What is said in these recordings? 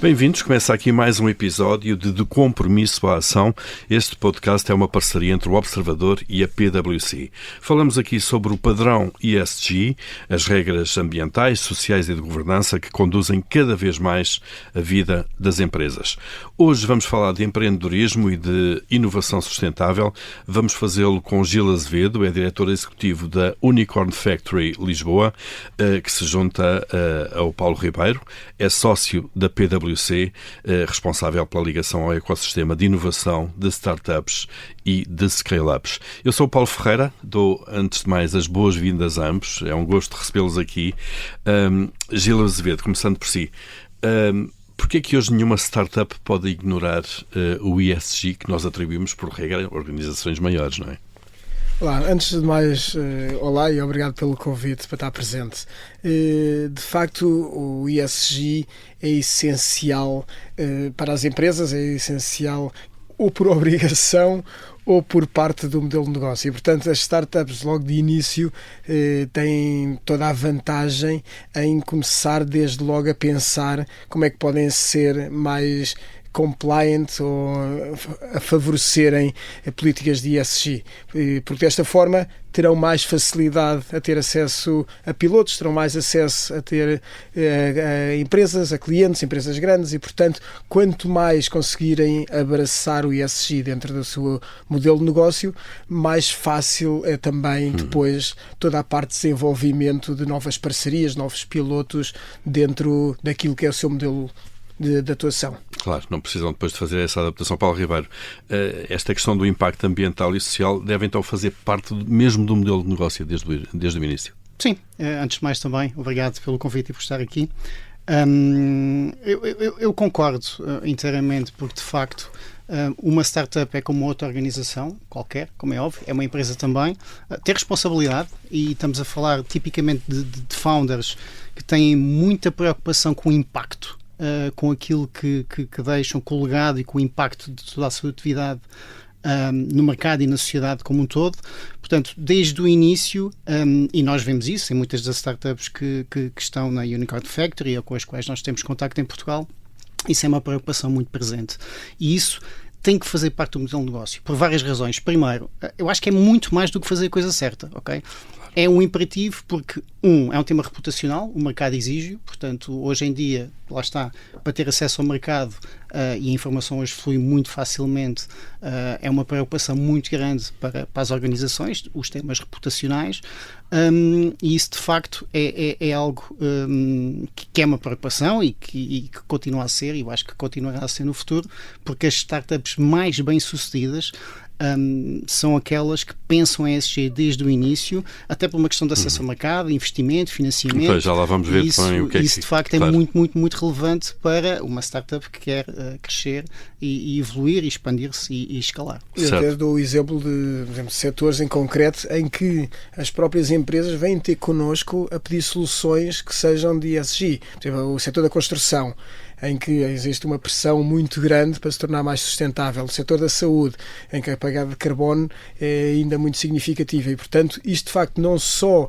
Bem-vindos, começa aqui mais um episódio de Compromisso à Ação. Este podcast é uma parceria entre o Observador e a PwC. Falamos aqui sobre o padrão ESG, as regras ambientais, sociais e de governança que conduzem cada vez mais a vida das empresas. Hoje vamos falar de empreendedorismo e de inovação sustentável. Vamos fazê-lo com Gil Azevedo, é diretor executivo da Unicorn Factory Lisboa, que se junta ao Paulo Ribeiro, é sócio da PwC, responsável pela ligação ao ecossistema de inovação, de startups e de scale-ups. Eu sou o Paulo Ferreira, dou antes de mais as boas-vindas a ambos, é um gosto recebê-los aqui. Gil Azevedo, começando por si, porquê é que hoje nenhuma startup pode ignorar o ESG que nós atribuímos por regra a organizações maiores, não é? Olá, antes de mais, olá e obrigado pelo convite para estar presente. De facto, o ESG é essencial para as empresas, é essencial ou por obrigação ou por parte do modelo de negócio. E, portanto, as startups logo de início têm toda a vantagem em começar desde logo a pensar como é que podem ser mais compliant ou a favorecerem políticas de ESG, porque desta forma terão mais facilidade a ter acesso a pilotos, terão mais acesso a ter a empresas, a clientes, empresas grandes e, portanto, quanto mais conseguirem abraçar o ESG dentro do seu modelo de negócio, mais fácil é também depois toda a parte de desenvolvimento de novas parcerias, novos pilotos dentro daquilo que é o seu modelo de atuação. Claro, não precisam depois de fazer essa adaptação. Paulo Ribeiro, esta questão do impacto ambiental e social deve então fazer parte mesmo do modelo de negócio desde o início? Sim, antes de mais também, obrigado pelo convite e por estar aqui. Eu concordo inteiramente, porque de facto uma startup é como outra organização qualquer, como é óbvio, é uma empresa também, tem responsabilidade e estamos a falar tipicamente de founders que têm muita preocupação com o impacto, com aquilo que deixam, com o legado e com o impacto de toda a sua atividade no mercado e na sociedade como um todo. Portanto, desde o início, e nós vemos isso em muitas das startups que estão na Unicorn Factory ou com as quais nós temos contacto em Portugal, isso é uma preocupação muito presente. E isso tem que fazer parte do modelo de negócio, por várias razões. Primeiro, eu acho que é muito mais do que fazer a coisa certa, ok? É um imperativo porque, é um tema reputacional, o mercado exige, portanto, hoje em dia, lá está, para ter acesso ao mercado e a informação hoje flui muito facilmente, é uma preocupação muito grande para as organizações, os temas reputacionais, e isso de facto é algo que é uma preocupação e que continua a ser, e eu acho que continuará a ser no futuro, porque as startups mais bem-sucedidas são aquelas que pensam em ESG desde o início, até por uma questão de acesso ao mercado, investimento, financiamento. Pois, já lá vamos ver também o que é que... Isso de facto é muito, muito, muito relevante para uma startup que quer crescer e evoluir e expandir-se e escalar. Eu até dou o exemplo de, por exemplo, setores em concreto em que as próprias empresas vêm ter connosco a pedir soluções que sejam de ESG. Por exemplo, o setor da construção, em que existe uma pressão muito grande para se tornar mais sustentável. O setor da saúde, em que a pegada de carbono é ainda muito significativa e, portanto, isto de facto não só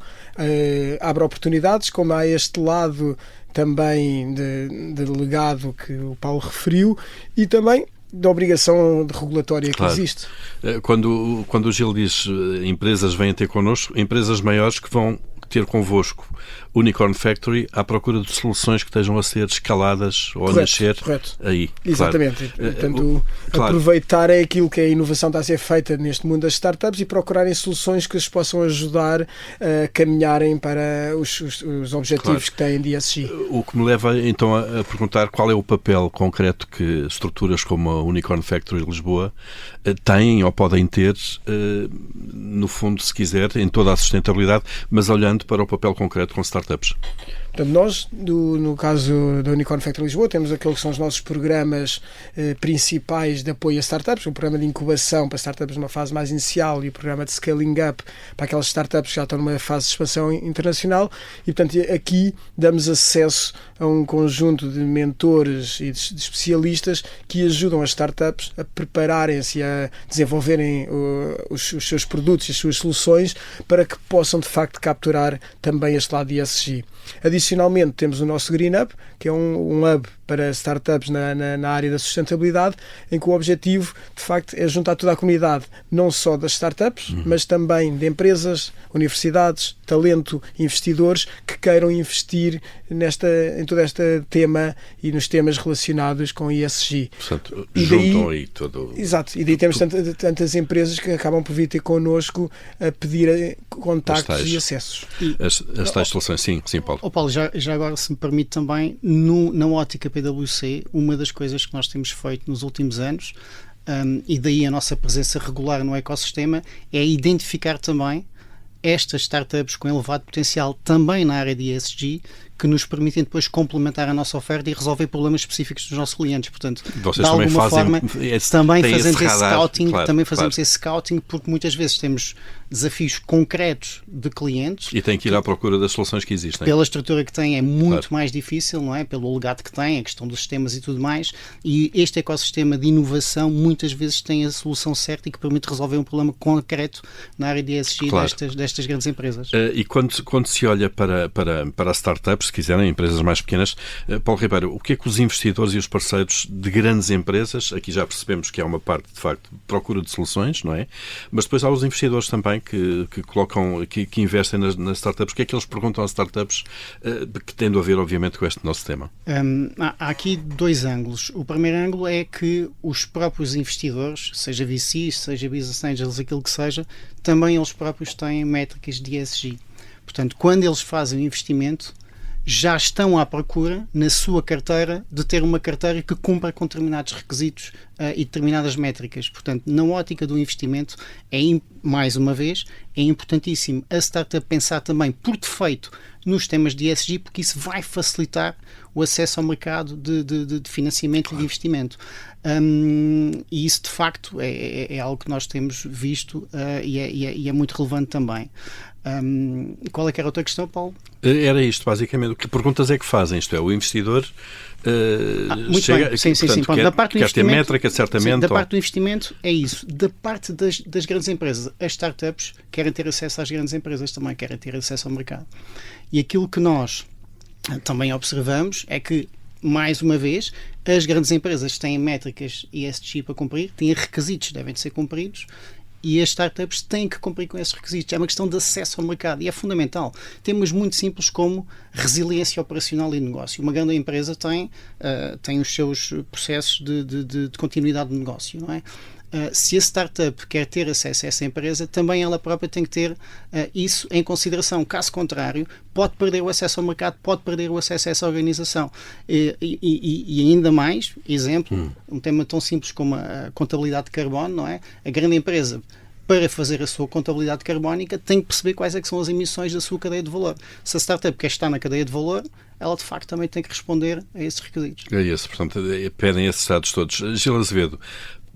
abre oportunidades, como há este lado também de legado que o Paulo referiu e também da obrigação regulatória que existe. Quando o Gil diz empresas vêm ter connosco, empresas maiores que vão ter convosco Unicorn Factory à procura de soluções que estejam a ser escaladas ou a nascer aí. Exatamente. Claro. Portanto, aproveitar aquilo que a inovação está a ser feita neste mundo das startups e procurarem soluções que os possam ajudar a caminharem para os objetivos que têm de ESG. O que me leva então a perguntar qual é o papel concreto que estruturas como a Unicorn Factory Lisboa têm ou podem ter, no fundo, se quiser, em toda a sustentabilidade, mas olhando para o papel concreto com startups. Portanto, nós, no caso da Unicorn Factory Lisboa, temos aqueles que são os nossos programas principais de apoio a startups, o programa de incubação para startups numa fase mais inicial e o programa de scaling up para aquelas startups que já estão numa fase de expansão internacional e, portanto, aqui damos acesso a um conjunto de mentores e de especialistas que ajudam as startups a prepararem-se, a desenvolverem os seus produtos e as suas soluções para que possam, de facto, capturar também este lado de ESG. Adicionalmente, temos o nosso Green Hub, que é um hub para startups na área da sustentabilidade, em que o objetivo, de facto, é juntar toda a comunidade, não só das startups, mas também de empresas, universidades, talento, investidores que queiram investir em todo este tema e nos temas relacionados com ESG. Portanto, E juntam daí- aí todo... Exato, e daí temos tantas empresas que acabam por vir ter connosco a pedir contactos tais. e acessos. As tais soluções, sim, Paulo. Paulo, já agora, se me permite também, na ótica PwC, uma das coisas que nós temos feito nos últimos anos, e daí a nossa presença regular no ecossistema, é identificar também estas startups com elevado potencial também na área de ESG, que nos permitem depois complementar a nossa oferta e resolver problemas específicos dos nossos clientes. Portanto, Vocês de também alguma fazem... forma, esse- também têm fazemos esse radar, scouting, claro, também fazemos claro. esse scouting, porque muitas vezes temos desafios concretos de clientes. E tem que ir à procura das soluções que existem. Pela estrutura que tem é muito Claro. mais difícil, não é? Pelo legado que tem, a questão dos sistemas e tudo mais, e este ecossistema de inovação muitas vezes tem a solução certa e que permite resolver um problema concreto na área de ESG Claro. destas grandes empresas. E quando se olha para as startups, se quiserem, empresas mais pequenas, Paulo Ribeiro, o que é que os investidores e os parceiros de grandes empresas, aqui já percebemos que há uma parte, de facto, de procura de soluções, não é? Mas depois há os investidores também que colocam, que investem nas startups. O que é que eles perguntam às startups que tendo a ver, obviamente, com este nosso tema? Há aqui dois ângulos. O primeiro ângulo é que os próprios investidores, seja VCs, seja Business Angels, aquilo que seja, também eles próprios têm métricas de ESG. Portanto, quando eles fazem o investimento, já estão à procura, na sua carteira, de ter uma carteira que cumpra com determinados requisitos e determinadas métricas. Portanto, na ótica do investimento, mais uma vez, é importantíssimo a startup pensar também por defeito nos temas de ESG, porque isso vai facilitar o acesso ao mercado de financiamento e de investimento. E isso, de facto, é algo que nós temos visto e é muito relevante também. Qual é que era a outra questão, Paulo? Era isto, basicamente. Que perguntas é que fazem? Isto é, o investidor muito chega... bem. Sim. Portanto, Da parte do quer ter investimento, métrica, certamente. sim, da parte do investimento é isso. Da parte das grandes empresas, as startups querem ter acesso às grandes empresas, também querem ter acesso ao mercado. E aquilo que nós também observamos é que, mais uma vez, as grandes empresas têm métricas ESG para cumprir, têm requisitos que devem de ser cumpridos, e as startups têm que cumprir com esses requisitos. É uma questão de acesso ao mercado e é fundamental. Temas muito simples como resiliência operacional e negócio. Uma grande empresa tem os seus processos de continuidade de negócio, não é? Se a startup quer ter acesso a essa empresa, também ela própria tem que ter isso em consideração. Caso contrário, pode perder o acesso ao mercado, pode perder o acesso a essa organização. E ainda mais, exemplo, um tema tão simples como a contabilidade de carbono, não é? A grande empresa, para fazer a sua contabilidade carbónica, tem que perceber quais é que são as emissões da sua cadeia de valor. Se a startup quer estar na cadeia de valor, ela de facto também tem que responder a esses requisitos. É isso, portanto, pedem esses dados todos. Gil Azevedo,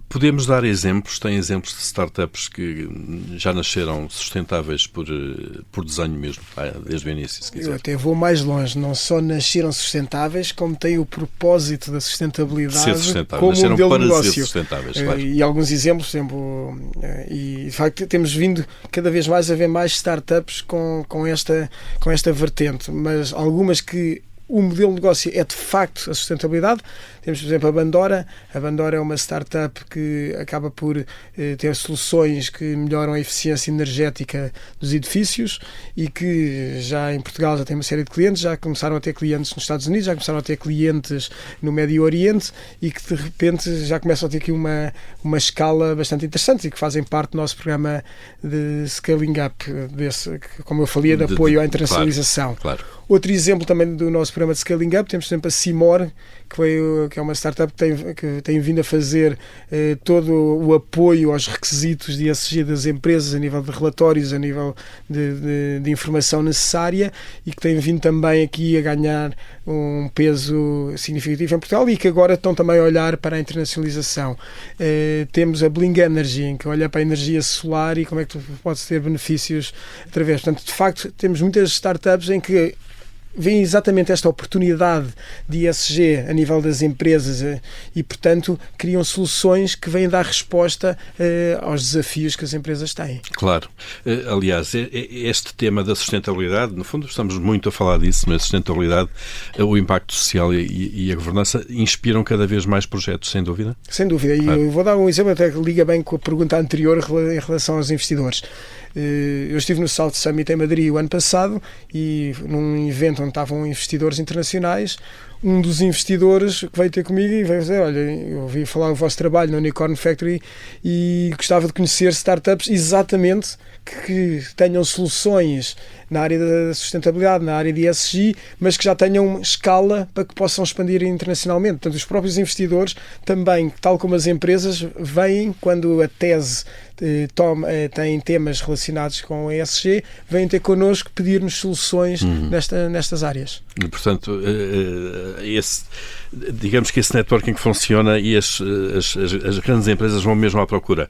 podemos dar exemplos, tem exemplos de startups que já nasceram sustentáveis por desenho mesmo, desde o início, se quiser. Eu até vou mais longe, não só nasceram sustentáveis, como têm o propósito da sustentabilidade Ser sustentáveis, como nasceram modelo de para negócio. ser sustentáveis, claro. E alguns exemplos, por exemplo, e de facto temos vindo cada vez mais a ver mais startups com esta vertente, mas algumas que o modelo de negócio é de facto a sustentabilidade. Temos, por exemplo, a Bandora. A Bandora é uma startup que acaba por ter soluções que melhoram a eficiência energética dos edifícios e que já em Portugal já tem uma série de clientes, já começaram a ter clientes nos Estados Unidos, já começaram a ter clientes no Médio Oriente e que de repente já começam a ter aqui uma escala bastante interessante e que fazem parte do nosso programa de Scaling Up, como eu falei, de apoio à internacionalização. Claro. Outro exemplo também do nosso programa de Scaling Up, temos, por exemplo, a Cimor, que é uma startup que tem vindo a fazer todo o apoio aos requisitos de ESG das empresas a nível de relatórios, a nível de informação necessária e que tem vindo também aqui a ganhar um peso significativo em Portugal e que agora estão também a olhar para a internacionalização. Temos a Bling Energy, que olha para a energia solar e como é que tu podes ter benefícios através. Portanto, de facto, temos muitas startups em que veem exatamente esta oportunidade de ESG a nível das empresas e, portanto, criam soluções que vêm dar resposta aos desafios que as empresas têm. Claro. Aliás, este tema da sustentabilidade, no fundo estamos muito a falar disso, mas a sustentabilidade, o impacto social e a governança inspiram cada vez mais projetos, sem dúvida? Sem dúvida. E eu vou dar um exemplo até que liga bem com a pergunta anterior em relação aos investidores. Eu estive no South Summit em Madrid o ano passado e num evento onde estavam investidores internacionais, um dos investidores que veio ter comigo e veio dizer, olha, eu ouvi falar do vosso trabalho na Unicorn Factory e gostava de conhecer startups exatamente que tenham soluções na área da sustentabilidade, na área de ESG, mas que já tenham escala para que possam expandir internacionalmente. Portanto, os próprios investidores também, tal como as empresas, vêm quando a tese tem temas relacionados com a ESG, vêm ter connosco pedir-nos soluções nestas áreas. E, portanto, digamos que esse networking funciona e as grandes empresas vão mesmo à procura.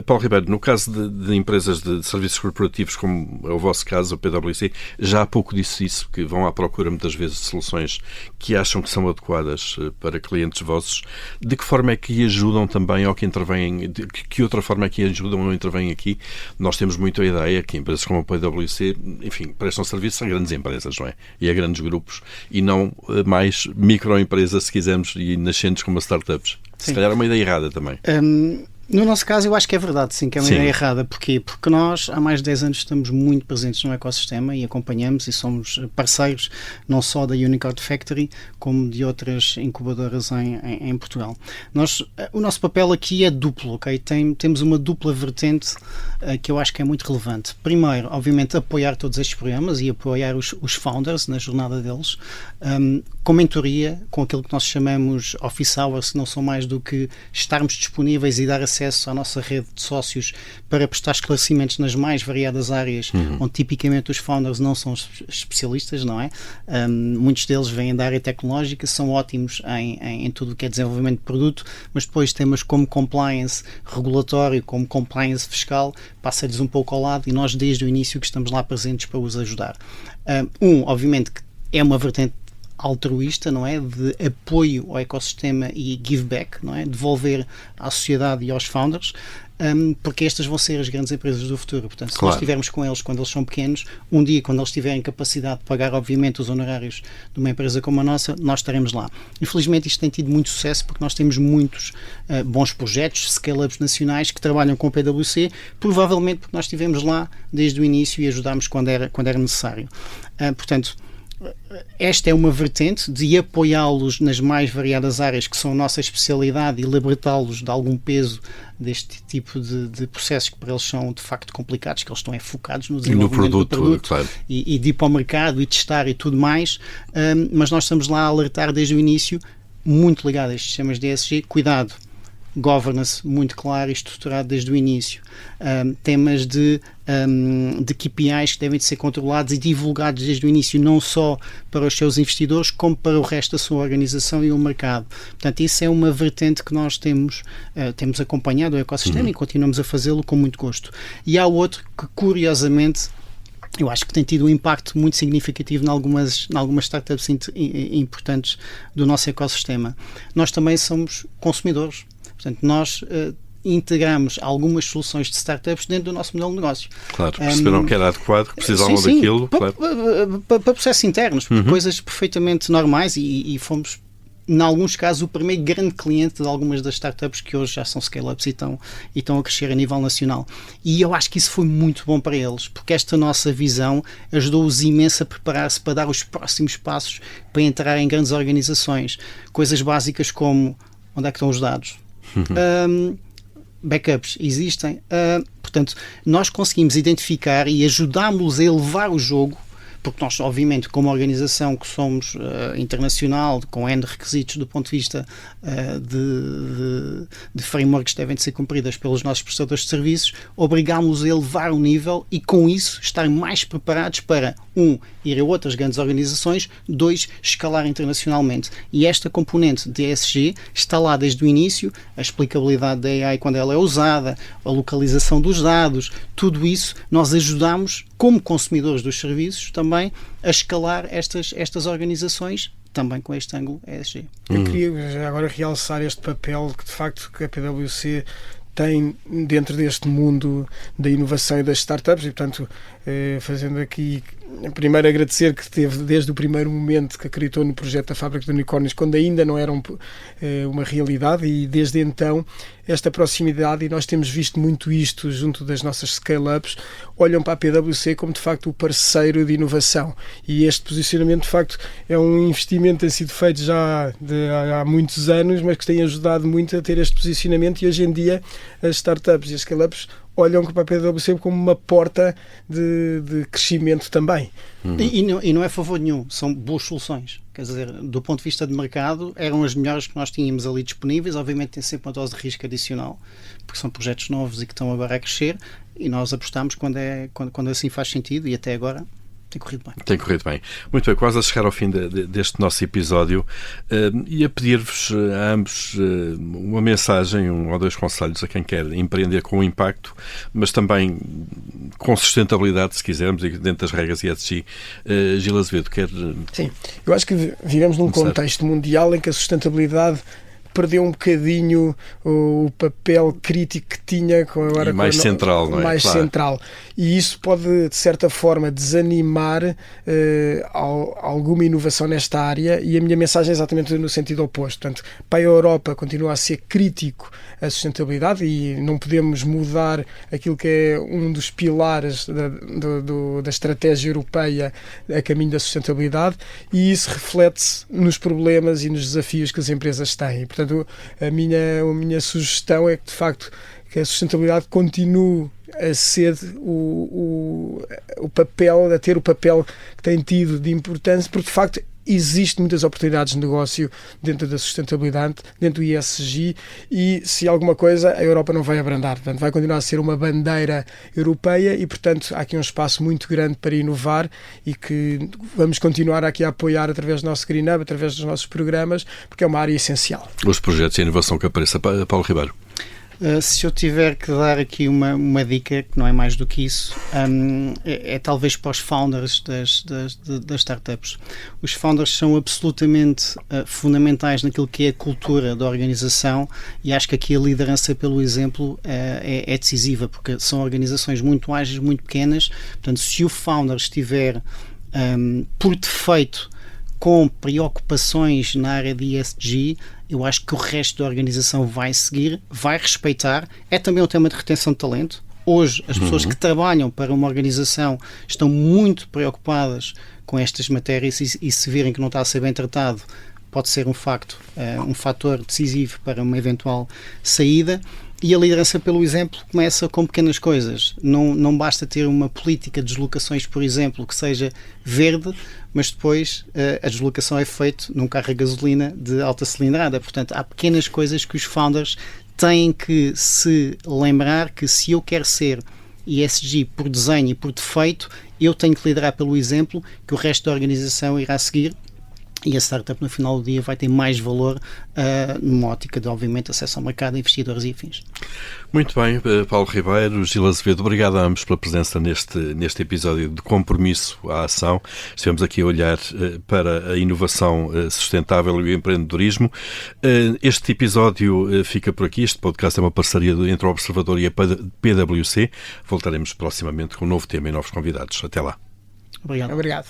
Paulo Ribeiro, no caso de empresas de serviços corporativos, como é o vosso caso, a PwC, já há pouco disse isso, que vão à procura muitas vezes de soluções que acham que são adequadas para clientes vossos. De que forma é que ajudam também ao que intervêm? De que outra forma é que ajudam ou intervêm aqui? Nós temos muito a ideia que empresas como a PwC, enfim, prestam serviço a grandes empresas, não é? E a grandes grupos, e não mais microempresas, se quisermos, e nascentes como startups. Sim. Se calhar é uma ideia errada também. No nosso caso, eu acho que é verdade, sim, que é uma ideia errada. Porquê? Porque nós, há mais de 10 anos, estamos muito presentes no ecossistema e acompanhamos e somos parceiros não só da Unicorn Factory, como de outras incubadoras em Portugal. O nosso papel aqui é duplo, ok? Temos uma dupla vertente que eu acho que é muito relevante. Primeiro, obviamente, apoiar todos estes programas e apoiar os founders na jornada deles, com mentoria, com aquilo que nós chamamos office hours, que não são mais do que estarmos disponíveis e dar acesso à nossa rede de sócios para prestar esclarecimentos nas mais variadas áreas, onde tipicamente os founders não são especialistas, não é? Muitos deles vêm da área tecnológica, são ótimos em tudo o que é desenvolvimento de produto, mas depois temas como compliance regulatório, como compliance fiscal, passa-lhes um pouco ao lado e nós desde o início que estamos lá presentes para os ajudar. Obviamente que é uma vertente altruísta, não é? De apoio ao ecossistema e give back, não é? Devolver à sociedade e aos founders, porque estas vão ser as grandes empresas do futuro. Portanto, se nós estivermos com eles quando eles são pequenos, um dia, quando eles tiverem capacidade de pagar, obviamente, os honorários de uma empresa como a nossa, nós estaremos lá. Infelizmente, isto tem tido muito sucesso porque nós temos muitos bons projetos, scale-ups nacionais que trabalham com o PwC, provavelmente porque nós estivemos lá desde o início e ajudámos quando era necessário. Portanto, esta é uma vertente de apoiá-los nas mais variadas áreas que são a nossa especialidade e libertá-los de algum peso deste tipo de processos que para eles são de facto complicados, que eles estão focados no desenvolvimento do produto claro. e de ir para o mercado e testar e tudo mais, mas nós estamos lá a alertar desde o início, muito ligado a estes sistemas de ESG, cuidado, governance muito claro e estruturado desde o início, temas de KPIs que devem de ser controlados e divulgados desde o início, não só para os seus investidores, como para o resto da sua organização e o mercado. Portanto, isso é uma vertente que nós temos acompanhado o ecossistema e continuamos a fazê-lo com muito gosto. E há outro que, curiosamente, eu acho que tem tido um impacto muito significativo em algumas startups importantes do nosso ecossistema. Nós também somos consumidores. Portanto, nós integramos algumas soluções de startups dentro do nosso modelo de negócio. Claro, perceberam que era adequado, que precisavam daquilo. Para processos internos, coisas perfeitamente normais e fomos, em alguns casos, o primeiro grande cliente de algumas das startups que hoje já são scale-ups e estão a crescer a nível nacional. E eu acho que isso foi muito bom para eles, porque esta nossa visão ajudou-os imenso a preparar-se para dar os próximos passos para entrar em grandes organizações. Coisas básicas como onde é que estão os dados? Backups existem, portanto nós conseguimos identificar e ajudámos a elevar o jogo, porque nós obviamente como organização que somos internacional, com N requisitos do ponto de vista de frameworks que devem de ser cumpridas pelos nossos prestadores de serviços, obrigámos a elevar o nível e com isso estar mais preparados para ir a outras grandes organizações, 2, escalar internacionalmente. E esta componente de ESG está lá desde o início, a explicabilidade da AI quando ela é usada, a localização dos dados, tudo isso nós ajudamos como consumidores dos serviços também também a escalar estas organizações, também com este ângulo ESG. Eu queria já agora realçar este papel que de facto que a PwC tem dentro deste mundo da inovação e das startups e, portanto, fazendo aqui, primeiro agradecer que teve desde o primeiro momento que acreditou no projeto da Fábrica de Unicórnios, quando ainda não era uma realidade, e desde então esta proximidade, e nós temos visto muito isto junto das nossas scale-ups, olham para a PwC como de facto o parceiro de inovação, e este posicionamento de facto é um investimento que tem sido feito já há muitos anos, mas que tem ajudado muito a ter este posicionamento, e hoje em dia as startups e as scale-ups olham para a PwC como uma porta de crescimento também. E não é favor nenhum, são boas soluções. Quer dizer, do ponto de vista de mercado, eram as melhores que nós tínhamos ali disponíveis. Obviamente tem sempre uma dose de risco adicional, porque são projetos novos e que estão agora a crescer, e nós apostamos quando assim faz sentido, e até agora tem corrido bem. Tem corrido bem. Muito bem, quase a chegar ao fim deste nosso episódio, e a pedir-vos a ambos uma mensagem, um ou dois conselhos a quem quer empreender com impacto, mas também com sustentabilidade, se quisermos, e dentro das regras ESG. Gil Azevedo, quer... Sim, eu acho que vivemos num contexto mundial em que a sustentabilidade perdeu um bocadinho o papel crítico que tinha agora, e mais central, não é? Mais claro. central. E isso pode, de certa forma, desanimar alguma inovação nesta área, e a minha mensagem é exatamente no sentido oposto. Portanto, para a Europa continua a ser crítico a sustentabilidade, e não podemos mudar aquilo que é um dos pilares da estratégia europeia a caminho da sustentabilidade, e isso reflete-se nos problemas e nos desafios que as empresas têm. Portanto, a minha sugestão é que, de facto, que a sustentabilidade continue a ser a ter o papel que tem tido de importância, porque de facto existem muitas oportunidades de negócio dentro da sustentabilidade, dentro do ESG, e se alguma coisa, a Europa não vai abrandar. Portanto, vai continuar a ser uma bandeira europeia, e portanto há aqui um espaço muito grande para inovar, e que vamos continuar aqui a apoiar através do nosso Green Hub, através dos nossos programas, porque é uma área essencial. Os projetos de inovação que apareça. Paulo Ribeiro. Se eu tiver que dar aqui uma dica, que não é mais do que isso, é talvez para os founders das startups. Os founders são absolutamente fundamentais naquilo que é a cultura da organização, e acho que aqui a liderança pelo exemplo é decisiva, porque são organizações muito ágeis, muito pequenas. Portanto, se o founder estiver por defeito com preocupações na área de ESG, eu acho que o resto da organização vai seguir, vai respeitar. É também um tema de retenção de talento. Hoje, as pessoas que trabalham para uma organização estão muito preocupadas com estas matérias, e se virem que não está a ser bem tratado, pode ser um fator decisivo para uma eventual saída. E a liderança pelo exemplo começa com pequenas coisas. Não basta ter uma política de deslocações, por exemplo, que seja verde, mas depois a deslocação é feita num carro a gasolina de alta cilindrada. Portanto, há pequenas coisas que os founders têm que se lembrar, que se eu quero ser ESG por desenho e por defeito, eu tenho que liderar pelo exemplo, que o resto da organização irá seguir. E a startup no final do dia vai ter mais valor numa ótica de, obviamente, acesso ao mercado, investidores e afins. Muito bem, Paulo Ribeiro, Gil Azevedo, obrigado a ambos pela presença neste episódio de Compromisso à Ação. Estivemos aqui a olhar para a inovação sustentável e o empreendedorismo. Este episódio fica por aqui. Este podcast é uma parceria entre o Observador e a PwC. Voltaremos proximamente com um novo tema e novos convidados. Até lá. Obrigado.